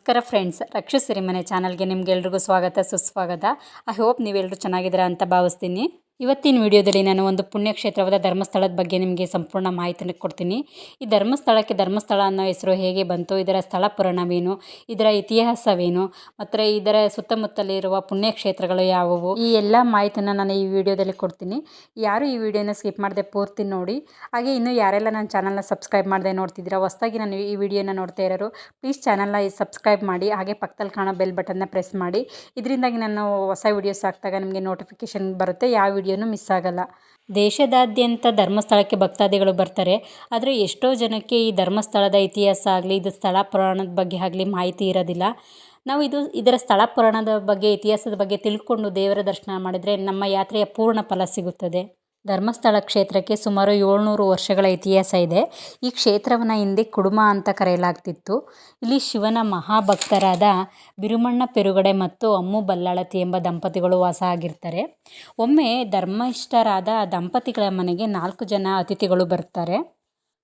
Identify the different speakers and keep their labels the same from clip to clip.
Speaker 1: ನಮಸ್ಕಾರ ಫ್ರೆಂಡ್ಸ್, ರಕ್ಷಾ ಸಿರಿಮನೆ ಚಾನಲ್ಗೆ ನಿಮಗೆಲ್ರಿಗೂ ಸ್ವಾಗತ ಸುಸ್ವಾಗತ. ಐ ಹೋಪ್ ನೀವೆಲ್ಲರೂ ಚೆನ್ನಾಗಿದ್ದೀರಾ ಅಂತ ಭಾವಿಸ್ತೀನಿ. ಇವತ್ತಿನ ವಿಡಿಯೋದಲ್ಲಿ ನಾನು ಒಂದು ಪುಣ್ಯಕ್ಷೇತ್ರವಾದ ಧರ್ಮಸ್ಥಳದ ಬಗ್ಗೆ ನಿಮಗೆ ಸಂಪೂರ್ಣ ಮಾಹಿತಿಯನ್ನು ಕೊಡ್ತೀನಿ. ಈ ಧರ್ಮಸ್ಥಳಕ್ಕೆ ಧರ್ಮಸ್ಥಳ ಅನ್ನೋ ಹೆಸರು ಹೇಗೆ ಬಂತು, ಇದರ ಸ್ಥಳ ಪುರಾಣವೇನು, ಇದರ ಇತಿಹಾಸವೇನು ಮತ್ತು ಇದರ ಸುತ್ತಮುತ್ತಲಿರುವ ಪುಣ್ಯಕ್ಷೇತ್ರಗಳು ಯಾವುವು, ಈ ಎಲ್ಲ ಮಾಹಿತಿಯನ್ನು ನಾನು ಈ ವಿಡಿಯೋದಲ್ಲಿ ಕೊಡ್ತೀನಿ. ಯಾರು ಈ ವಿಡಿಯೋನ ಸ್ಕಿಪ್ ಮಾಡದೆ ಪೂರ್ತಿ ನೋಡಿ. ಹಾಗೆ ಇನ್ನೂ ಯಾರೆಲ್ಲ ನನ್ನ ಚಾನಲ್ನ ಸಬ್ಸ್ಕ್ರೈಬ್ ಮಾಡದೆ ನೋಡ್ತಿದ್ದೀರಾ, ಹೊಸದಾಗಿ ನಾನು ಈ ವಿಡಿಯೋನ ನೋಡ್ತಾ ಇರೋರು ಪ್ಲೀಸ್ ಚಾನಲ್ನ ಸಬ್ಸ್ಕ್ರೈಬ್ ಮಾಡಿ, ಹಾಗೆ ಪಕ್ಕದಲ್ಲಿ ಕಾಣೋ ಬೆಲ್ ಬಟನ್ನ ಪ್ರೆಸ್ ಮಾಡಿ. ಇದರಿಂದಾಗಿ ನಾನು ಹೊಸ ವಿಡಿಯೋಸ್ ಹಾಕಿದಾಗ ನಿಮಗೆ ನೋಟಿಫಿಕೇಶನ್ ಬರುತ್ತೆ, ಯಾವ ವಿಡಿಯೋನೂ ಮಿಸ್ ಆಗಲ್ಲ. ದೇಶದಾದ್ಯಂತ ಧರ್ಮಸ್ಥಳಕ್ಕೆ ಭಕ್ತಾದಿಗಳು ಬರ್ತಾರೆ. ಆದರೆ ಎಷ್ಟೋ ಜನಕ್ಕೆ ಈ ಧರ್ಮಸ್ಥಳದ ಇತಿಹಾಸ ಆಗಲಿ, ಇದು ಸ್ಥಳ ಪುರಾಣದ ಬಗ್ಗೆ ಆಗಲಿ ಮಾಹಿತಿ ಇರೋದಿಲ್ಲ. ನಾವು ಇದರ ಸ್ಥಳ ಪುರಾಣದ ಬಗ್ಗೆ, ಇತಿಹಾಸದ ಬಗ್ಗೆ ತಿಳ್ಕೊಂಡು ದೇವರ ದರ್ಶನ ಮಾಡಿದರೆ ನಮ್ಮ ಯಾತ್ರೆಯ ಪೂರ್ಣ ಫಲ ಸಿಗುತ್ತದೆ. ಧರ್ಮಸ್ಥಳ ಕ್ಷೇತ್ರಕ್ಕೆ ಸುಮಾರು 700 ವರ್ಷಗಳ ಇತಿಹಾಸ ಇದೆ. ಈ ಕ್ಷೇತ್ರವನ್ನು ಹಿಂದೆ ಕುಡುಮ ಅಂತ ಕರೆಯಲಾಗ್ತಿತ್ತು. ಇಲ್ಲಿ ಶಿವನ ಮಹಾಭಕ್ತರಾದ ಬಿರುಮಣ್ಣ ಪೆರುಗಡೆ ಮತ್ತು ಅಮ್ಮು ಬಲ್ಲಾಳತಿ ಎಂಬ ದಂಪತಿಗಳು ವಾಸ ಆಗಿರ್ತಾರೆ. ಒಮ್ಮೆ ಧರ್ಮಿಷ್ಠರಾದ ದಂಪತಿಗಳ ಮನೆಗೆ 4 ಜನ ಅತಿಥಿಗಳು ಬರ್ತಾರೆ.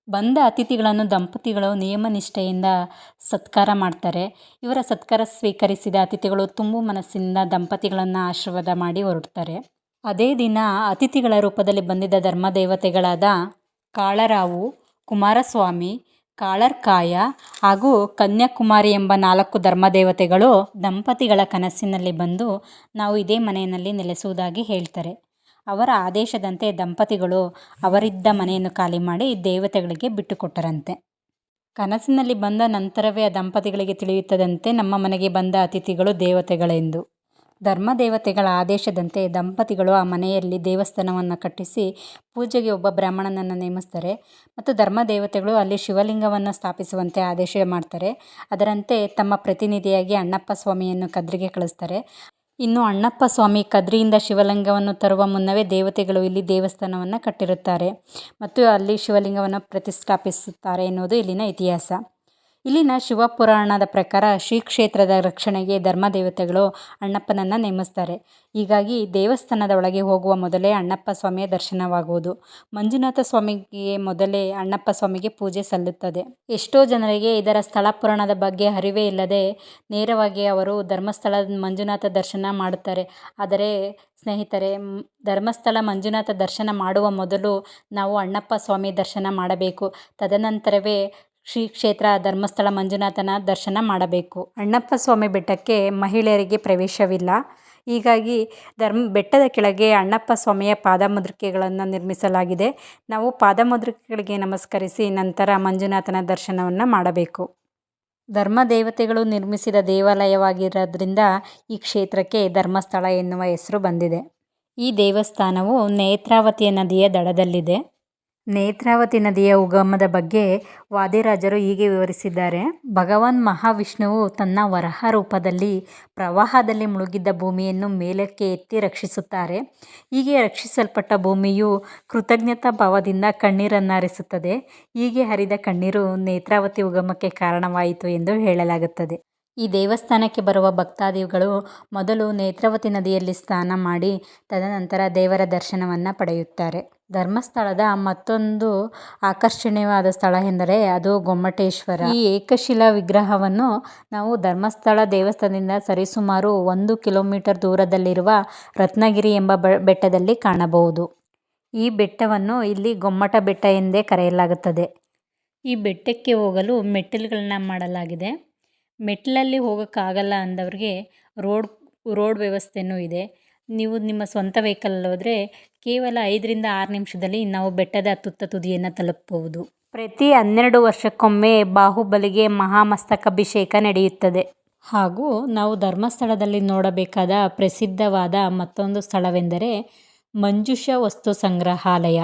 Speaker 1: ಬಂದ ಅತಿಥಿಗಳನ್ನು ದಂಪತಿಗಳು ನಿಯಮನಿಷ್ಠೆಯಿಂದ ಸತ್ಕಾರ ಮಾಡ್ತಾರೆ. ಇವರ ಸತ್ಕಾರ ಸ್ವೀಕರಿಸಿದ ಅತಿಥಿಗಳು ತುಂಬು ಮನಸ್ಸಿನಿಂದ ದಂಪತಿಗಳನ್ನು ಆಶೀರ್ವಾದ ಮಾಡಿ ಹೊರಡ್ತಾರೆ. ಅದೇ ದಿನ ಅತಿಥಿಗಳ ರೂಪದಲ್ಲಿ ಬಂದಿದ್ದ ಧರ್ಮದೇವತೆಗಳಾದ ಕಾಳರಾವು, ಕುಮಾರಸ್ವಾಮಿ, ಕಾಳರ್ಕಾಯ ಹಾಗೂ ಕನ್ಯಾಕುಮಾರಿ ಎಂಬ 4 ಧರ್ಮದೇವತೆಗಳು ದಂಪತಿಗಳ ಕನಸಿನಲ್ಲಿ ಬಂದು ನಾವು ಇದೇ ಮನೆಯಲ್ಲಿ ನೆಲೆಸುವುದಾಗಿ ಹೇಳ್ತಾರೆ. ಅವರ ಆದೇಶದಂತೆ ದಂಪತಿಗಳು ಅವರಿದ್ದ ಮನೆಯನ್ನು ಖಾಲಿ ಮಾಡಿ ದೇವತೆಗಳಿಗೆ ಬಿಟ್ಟುಕೊಟ್ಟರಂತೆ. ಕನಸಿನಲ್ಲಿ ಬಂದ ನಂತರವೇ ಆ ದಂಪತಿಗಳಿಗೆ ತಿಳಿಯುತ್ತದಂತೆ ನಮ್ಮ ಮನೆಗೆ ಬಂದ ಅತಿಥಿಗಳು ದೇವತೆಗಳೆಂದು. ಧರ್ಮದೇವತೆಗಳ ಆದೇಶದಂತೆ ದಂಪತಿಗಳು ಆ ಮನೆಯಲ್ಲಿ ದೇವಸ್ಥಾನವನ್ನು ಕಟ್ಟಿಸಿ ಪೂಜೆಗೆ ಒಬ್ಬ ಬ್ರಾಹ್ಮಣನನ್ನು ನೇಮಿಸ್ತಾರೆ ಮತ್ತು ಧರ್ಮದೇವತೆಗಳು ಅಲ್ಲಿ ಶಿವಲಿಂಗವನ್ನು ಸ್ಥಾಪಿಸುವಂತೆ ಆದೇಶ ಮಾಡ್ತಾರೆ. ಅದರಂತೆ ತಮ್ಮ ಪ್ರತಿನಿಧಿಯಾಗಿ ಅಣ್ಣಪ್ಪ ಸ್ವಾಮಿಯನ್ನು ಕದ್ರಿಗೆ ಕಳಿಸ್ತಾರೆ. ಇನ್ನು ಅಣ್ಣಪ್ಪ ಸ್ವಾಮಿ ಕದ್ರಿಯಿಂದ ಶಿವಲಿಂಗವನ್ನು ತರುವ ಮುನ್ನವೇ ದೇವತೆಗಳು ಇಲ್ಲಿ ದೇವಸ್ಥಾನವನ್ನು ಕಟ್ಟಿರುತ್ತಾರೆ ಮತ್ತು ಅಲ್ಲಿ ಶಿವಲಿಂಗವನ್ನು ಪ್ರತಿಷ್ಠಾಪಿಸುತ್ತಾರೆ ಎನ್ನುವುದು ಇಲ್ಲಿನ ಇತಿಹಾಸ. ಇಲ್ಲಿನ ಶಿವಪುರಾಣದ ಪ್ರಕಾರ ಶ್ರೀ ಕ್ಷೇತ್ರದ ರಕ್ಷಣೆಗೆ ಧರ್ಮದೇವತೆಗಳು ಅಣ್ಣಪ್ಪನನ್ನು ನೇಮಿಸ್ತಾರೆ. ಹೀಗಾಗಿ ದೇವಸ್ಥಾನದ ಒಳಗೆ ಹೋಗುವ ಮೊದಲೇ ಅಣ್ಣಪ್ಪ ಸ್ವಾಮಿಯ ದರ್ಶನವಾಗುವುದು. ಮಂಜುನಾಥ ಸ್ವಾಮಿಗೆ ಮೊದಲೇ ಅಣ್ಣಪ್ಪ ಸ್ವಾಮಿಗೆ ಪೂಜೆ ಸಲ್ಲುತ್ತದೆ. ಎಷ್ಟೋ ಜನರಿಗೆ ಇದರ ಸ್ಥಳ ಪುರಾಣದ ಬಗ್ಗೆ ಅರಿವೇ ಇಲ್ಲದೆ ನೇರವಾಗಿ ಅವರು ಧರ್ಮಸ್ಥಳದ ಮಂಜುನಾಥ ದರ್ಶನ ಮಾಡುತ್ತಾರೆ. ಆದರೆ ಸ್ನೇಹಿತರೆ, ಧರ್ಮಸ್ಥಳ ಮಂಜುನಾಥ ದರ್ಶನ ಮಾಡುವ ಮೊದಲು ನಾವು ಅಣ್ಣಪ್ಪ ಸ್ವಾಮಿ ದರ್ಶನ ಮಾಡಬೇಕು. ತದನಂತರವೇ ಶ್ರೀ ಕ್ಷೇತ್ರ ಧರ್ಮಸ್ಥಳ ಮಂಜುನಾಥನ ದರ್ಶನ ಮಾಡಬೇಕು. ಅಣ್ಣಪ್ಪ ಸ್ವಾಮಿ ಬೆಟ್ಟಕ್ಕೆ ಮಹಿಳೆಯರಿಗೆ ಪ್ರವೇಶವಿಲ್ಲ. ಹೀಗಾಗಿ ಬೆಟ್ಟದ ಕೆಳಗೆ ಅಣ್ಣಪ್ಪ ಸ್ವಾಮಿಯ ಪಾದಮುದ್ರಿಕೆಗಳನ್ನು ನಿರ್ಮಿಸಲಾಗಿದೆ. ನಾವು ಪಾದಮುದ್ರಿಕೆಗಳಿಗೆ ನಮಸ್ಕರಿಸಿ ನಂತರ ಮಂಜುನಾಥನ ದರ್ಶನವನ್ನು ಮಾಡಬೇಕು. ಧರ್ಮದೇವತೆಗಳು ನಿರ್ಮಿಸಿದ ದೇವಾಲಯವಾಗಿರೋದ್ರಿಂದ ಈ ಕ್ಷೇತ್ರಕ್ಕೆ ಧರ್ಮಸ್ಥಳ ಎನ್ನುವ ಹೆಸರು ಬಂದಿದೆ. ಈ ದೇವಸ್ಥಾನವು ನೇತ್ರಾವತಿ ನದಿಯ ದಡದಲ್ಲಿದೆ. ನೇತ್ರಾವತಿ ನದಿಯ ಉಗಮದ ಬಗ್ಗೆ ವಾದಿರಾಜರು ಹೀಗೆ ವಿವರಿಸಿದ್ದಾರೆ. ಭಗವಾನ್ ಮಹಾವಿಷ್ಣುವು ತನ್ನ ವರಾಹ ರೂಪದಲ್ಲಿ ಪ್ರವಾಹದಲ್ಲಿ ಮುಳುಗಿದ್ದ ಭೂಮಿಯನ್ನು ಮೇಲಕ್ಕೆ ಎತ್ತಿ ರಕ್ಷಿಸುತ್ತಾರೆ. ಹೀಗೆ ರಕ್ಷಿಸಲ್ಪಟ್ಟ ಭೂಮಿಯು ಕೃತಜ್ಞತಾ ಭಾವದಿಂದ ಕಣ್ಣೀರನ್ನು ಹರಿಸುತ್ತದೆ. ಹೀಗೆ ಹರಿದ ಕಣ್ಣೀರು ನೇತ್ರಾವತಿ ಉಗಮಕ್ಕೆ ಕಾರಣವಾಯಿತು ಎಂದು ಹೇಳಲಾಗುತ್ತದೆ. ಈ ದೇವಸ್ಥಾನಕ್ಕೆ ಬರುವ ಭಕ್ತಾದಿಗಳು ಮೊದಲು ನೇತ್ರಾವತಿ ನದಿಯಲ್ಲಿ ಸ್ನಾನ ಮಾಡಿ ತದನಂತರ ದೇವರ ದರ್ಶನವನ್ನು ಪಡೆಯುತ್ತಾರೆ. ಧರ್ಮಸ್ಥಳದ ಮತ್ತೊಂದು ಆಕರ್ಷಣೀಯವಾದ ಸ್ಥಳ ಎಂದರೆ ಅದು ಗೊಮ್ಮಟೇಶ್ವರ. ಈ ಏಕಶಿಲಾ ವಿಗ್ರಹವನ್ನು ನಾವು ಧರ್ಮಸ್ಥಳ ದೇವಸ್ಥಾನದಿಂದ ಸರಿಸುಮಾರು 1 ಕಿಲೋಮೀಟರ್ ದೂರದಲ್ಲಿರುವ ರತ್ನಗಿರಿ ಎಂಬ ಬೆಟ್ಟದಲ್ಲಿ ಕಾಣಬಹುದು. ಈ ಬೆಟ್ಟವನ್ನು ಇಲ್ಲಿ ಗೊಮ್ಮಟ ಬೆಟ್ಟ ಎಂದೇ ಕರೆಯಲಾಗುತ್ತದೆ. ಈ ಬೆಟ್ಟಕ್ಕೆ ಹೋಗಲು ಮೆಟ್ಟಿಲುಗಳನ್ನ ಮಾಡಲಾಗಿದೆ. ಮೆಟ್ಟಿಲಲ್ಲಿ ಹೋಗೋಕ್ಕಾಗಲ್ಲ ಅಂದವರಿಗೆ ರೋಡ್ ವ್ಯವಸ್ಥೆಯೂ ಇದೆ. ನೀವು ನಿಮ್ಮ ಸ್ವಂತ ವೆಹಿಕಲಲ್ಲಿ ಹೋದರೆ ಕೇವಲ 5ರಿಂದ 6 ನಿಮಿಷದಲ್ಲಿ ನಾವು ಬೆಟ್ಟದ ತುತ್ತ ತುದಿಯನ್ನು ತಲುಪಬಹುದು. ಪ್ರತಿ 12 ವರ್ಷಕ್ಕೊಮ್ಮೆ ಬಾಹುಬಲಿಗೆ ಮಹಾಮಸ್ತಕಾಭಿಷೇಕ ನಡೆಯುತ್ತದೆ. ಹಾಗೂ ನಾವು ಧರ್ಮಸ್ಥಳದಲ್ಲಿ ನೋಡಬೇಕಾದ ಪ್ರಸಿದ್ಧವಾದ ಮತ್ತೊಂದು ಸ್ಥಳವೆಂದರೆ ಮಂಜುಷಾ ವಸ್ತು ಸಂಗ್ರಹಾಲಯ.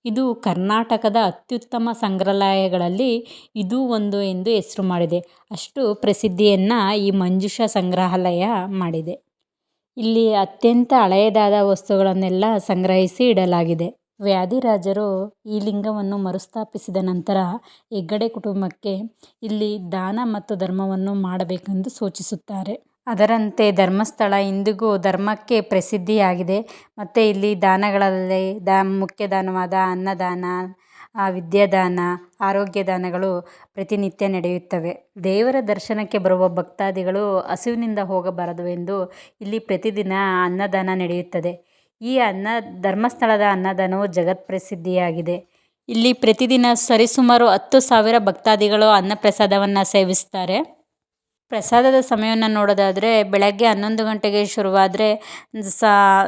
Speaker 1: ಇದು ಕರ್ನಾಟಕದ ಅತ್ಯುತ್ತಮ ಸಂಗ್ರಹಾಲಯಗಳಲ್ಲಿ ಇದೂ ಒಂದು ಎಂದು ಹೆಸರು ಮಾಡಿದೆ. ಅಷ್ಟು ಪ್ರಸಿದ್ಧಿಯನ್ನು ಈ ಮಂಜುಷಾ ಸಂಗ್ರಹಾಲಯ ಮಾಡಿದೆ. ಇಲ್ಲಿ ಅತ್ಯಂತ ಹಳೆಯದಾದ ವಸ್ತುಗಳನ್ನೆಲ್ಲ ಸಂಗ್ರಹಿಸಿ ಇಡಲಾಗಿದೆ. ವ್ಯಾಧಿರಾಜರು ಈ ಲಿಂಗವನ್ನು ಮರುಸ್ಥಾಪಿಸಿದ ನಂತರ ಹೆಗ್ಗಡೆ ಕುಟುಂಬಕ್ಕೆ ಇಲ್ಲಿ ದಾನ ಮತ್ತು ಧರ್ಮವನ್ನು ಮಾಡಬೇಕೆಂದು ಸೂಚಿಸುತ್ತಾರೆ. ಅದರಂತೆ ಧರ್ಮಸ್ಥಳ ಇಂದಿಗೂ ಧರ್ಮಕ್ಕೆ ಪ್ರಸಿದ್ಧಿಯಾಗಿದೆ. ಮತ್ತು ಇಲ್ಲಿ ದಾನಗಳಲ್ಲಿ ಮುಖ್ಯ ದಾನವಾದ ಅನ್ನದಾನ, ವಿದ್ಯಾದಾನ ಆರೋಗ್ಯ ದಾನಗಳು ಪ್ರತಿನಿತ್ಯ ನಡೆಯುತ್ತವೆ. ದೇವರ ದರ್ಶನಕ್ಕೆ ಬರುವ ಭಕ್ತಾದಿಗಳು ಹಸಿವಿನಿಂದ ಹೋಗಬಾರದು ಎಂದು ಇಲ್ಲಿ ಪ್ರತಿದಿನ ಅನ್ನದಾನ ನಡೆಯುತ್ತದೆ. ಈ ಧರ್ಮಸ್ಥಳದ ಅನ್ನದಾನವು ಜಗತ್ಪ್ರಸಿದ್ಧಿಯಾಗಿದೆ. ಇಲ್ಲಿ ಪ್ರತಿದಿನ ಸರಿಸುಮಾರು 10,000 ಭಕ್ತಾದಿಗಳು ಅನ್ನಪ್ರಸಾದವನ್ನು ಸೇವಿಸ್ತಾರೆ. ಪ್ರಸಾದದ ಸಮಯವನ್ನು ನೋಡೋದಾದರೆ ಬೆಳಗ್ಗೆ 11 ಗಂಟೆಗೆ ಶುರುವಾದರೆ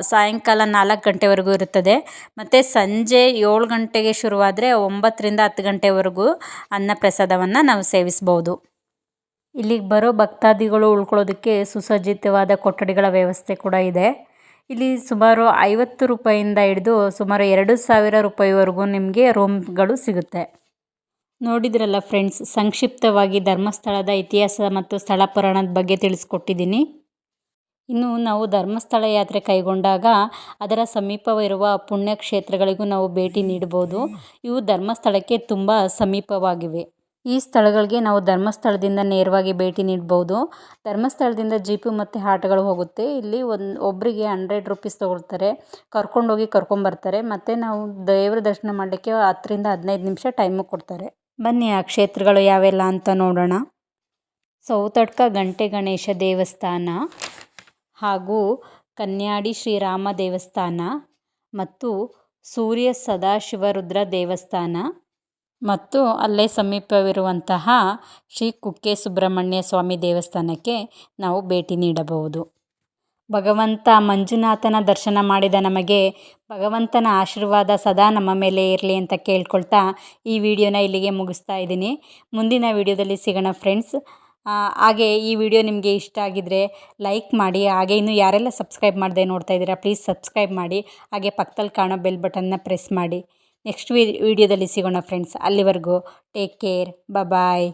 Speaker 1: ಸಾಯಂಕಾಲ 4 ಗಂಟೆವರೆಗೂ ಇರುತ್ತದೆ. ಮತ್ತು ಸಂಜೆ 7 ಗಂಟೆಗೆ ಶುರುವಾದರೆ 9ರಿಂದ 10 ಗಂಟೆವರೆಗೂ ಅನ್ನಪ್ರಸಾದವನ್ನು ನಾವು ಸೇವಿಸ್ಬೋದು. ಇಲ್ಲಿಗೆ ಬರೋ ಭಕ್ತಾದಿಗಳು ಉಳ್ಕೊಳ್ಳೋದಕ್ಕೆ ಸುಸಜ್ಜಿತವಾದ ಕೊಠಡಿಗಳ ವ್ಯವಸ್ಥೆ ಕೂಡ ಇದೆ. ಇಲ್ಲಿ ಸುಮಾರು 50 ರೂಪಾಯಿಂದ ಹಿಡಿದು ಸುಮಾರು 2,000 ರೂಪಾಯಿವರೆಗೂ ನಿಮಗೆ ರೂಮ್ಗಳು ಸಿಗುತ್ತೆ. ನೋಡಿದ್ರಲ್ಲ ಫ್ರೆಂಡ್ಸ್, ಸಂಕ್ಷಿಪ್ತವಾಗಿ ಧರ್ಮಸ್ಥಳದ ಇತಿಹಾಸ ಮತ್ತು ಸ್ಥಳ ಪುರಾಣದ ಬಗ್ಗೆ ತಿಳಿಸ್ಕೊಟ್ಟಿದ್ದೀನಿ. ಇನ್ನು ನಾವು ಧರ್ಮಸ್ಥಳ ಯಾತ್ರೆ ಕೈಗೊಂಡಾಗ ಅದರ ಸಮೀಪವಿರುವ ಪುಣ್ಯಕ್ಷೇತ್ರಗಳಿಗೂ ನಾವು ಭೇಟಿ ನೀಡ್ಬೋದು. ಇವು ಧರ್ಮಸ್ಥಳಕ್ಕೆ ತುಂಬ ಸಮೀಪವಾಗಿವೆ. ಈ ಸ್ಥಳಗಳಿಗೆ ನಾವು ಧರ್ಮಸ್ಥಳದಿಂದ ನೇರವಾಗಿ ಭೇಟಿ ನೀಡ್ಬೋದು. ಧರ್ಮಸ್ಥಳದಿಂದ ಜೀಪು ಮತ್ತು ಆಟೋಗಳು ಹೋಗುತ್ತೆ. ಇಲ್ಲಿ ಒಬ್ಬರಿಗೆ 100 ರೂಪೀಸ್ ತೊಗೊಳ್ತಾರೆ. ಕರ್ಕೊಂಡೋಗಿ ಕರ್ಕೊಂಬರ್ತಾರೆ. ಮತ್ತು ನಾವು ದೇವರ ದರ್ಶನ ಮಾಡಲಿಕ್ಕೆ 10ರಿಂದ 15 ನಿಮಿಷ ಟೈಮು ಕೊಡ್ತಾರೆ. ಬನ್ನಿ ಆ ಕ್ಷೇತ್ರಗಳು ಯಾವೆಲ್ಲ ಅಂತ ನೋಡೋಣ. ಸೌತಡ್ಕ ಗಂಟೆ ಗಣೇಶ ದೇವಸ್ಥಾನ ಹಾಗೂ ಕನ್ಯಾಡಿ ಶ್ರೀರಾಮ ದೇವಸ್ಥಾನ ಮತ್ತು ಸೂರ್ಯ ಸದಾಶಿವರುದ್ರ ದೇವಸ್ಥಾನ ಮತ್ತು ಅಲ್ಲೇ ಸಮೀಪವಿರುವಂತಹ ಶ್ರೀ ಕುಕ್ಕೆ ಸುಬ್ರಹ್ಮಣ್ಯ ಸ್ವಾಮಿ ದೇವಸ್ಥಾನಕ್ಕೆ ನಾವು ಭೇಟಿ ನೀಡಬಹುದು. ಭಗವಂತ ಮಂಜುನಾಥನ ದರ್ಶನ ಮಾಡಿದ ನಮಗೆ ಭಗವಂತನ ಆಶೀರ್ವಾದ ಸದಾ ನಮ್ಮ ಮೇಲೆ ಇರಲಿ ಅಂತ ಕೇಳ್ಕೊಳ್ತಾ ಈ ವಿಡಿಯೋನ ಇಲ್ಲಿಗೆ ಮುಗಿಸ್ತಾ ಇದ್ದೀನಿ. ಮುಂದಿನ ವಿಡಿಯೋದಲ್ಲಿ ಸಿಗೋಣ ಫ್ರೆಂಡ್ಸ್. ಹಾಗೆ ಈ ವಿಡಿಯೋ ನಿಮಗೆ ಇಷ್ಟ ಆಗಿದ್ದರೆ ಲೈಕ್ ಮಾಡಿ. ಹಾಗೆ ಇನ್ನೂ ಯಾರೆಲ್ಲ ಸಬ್ಸ್ಕ್ರೈಬ್ ಮಾಡದೆ ನೋಡ್ತಾ ಇದ್ದೀರಾ ಪ್ಲೀಸ್ ಸಬ್ಸ್ಕ್ರೈಬ್ ಮಾಡಿ. ಹಾಗೆ ಪಕ್ಕದಲ್ಲಿ ಕಾಣೋ ಬೆಲ್ ಬಟನ್ನ ಪ್ರೆಸ್ ಮಾಡಿ. ನೆಕ್ಸ್ಟ್ ವಿಡಿಯೋದಲ್ಲಿ ಸಿಗೋಣ ಫ್ರೆಂಡ್ಸ್. ಅಲ್ಲಿವರೆಗೂ ಟೇಕ್ ಕೇರ್. ಬಾಯ್.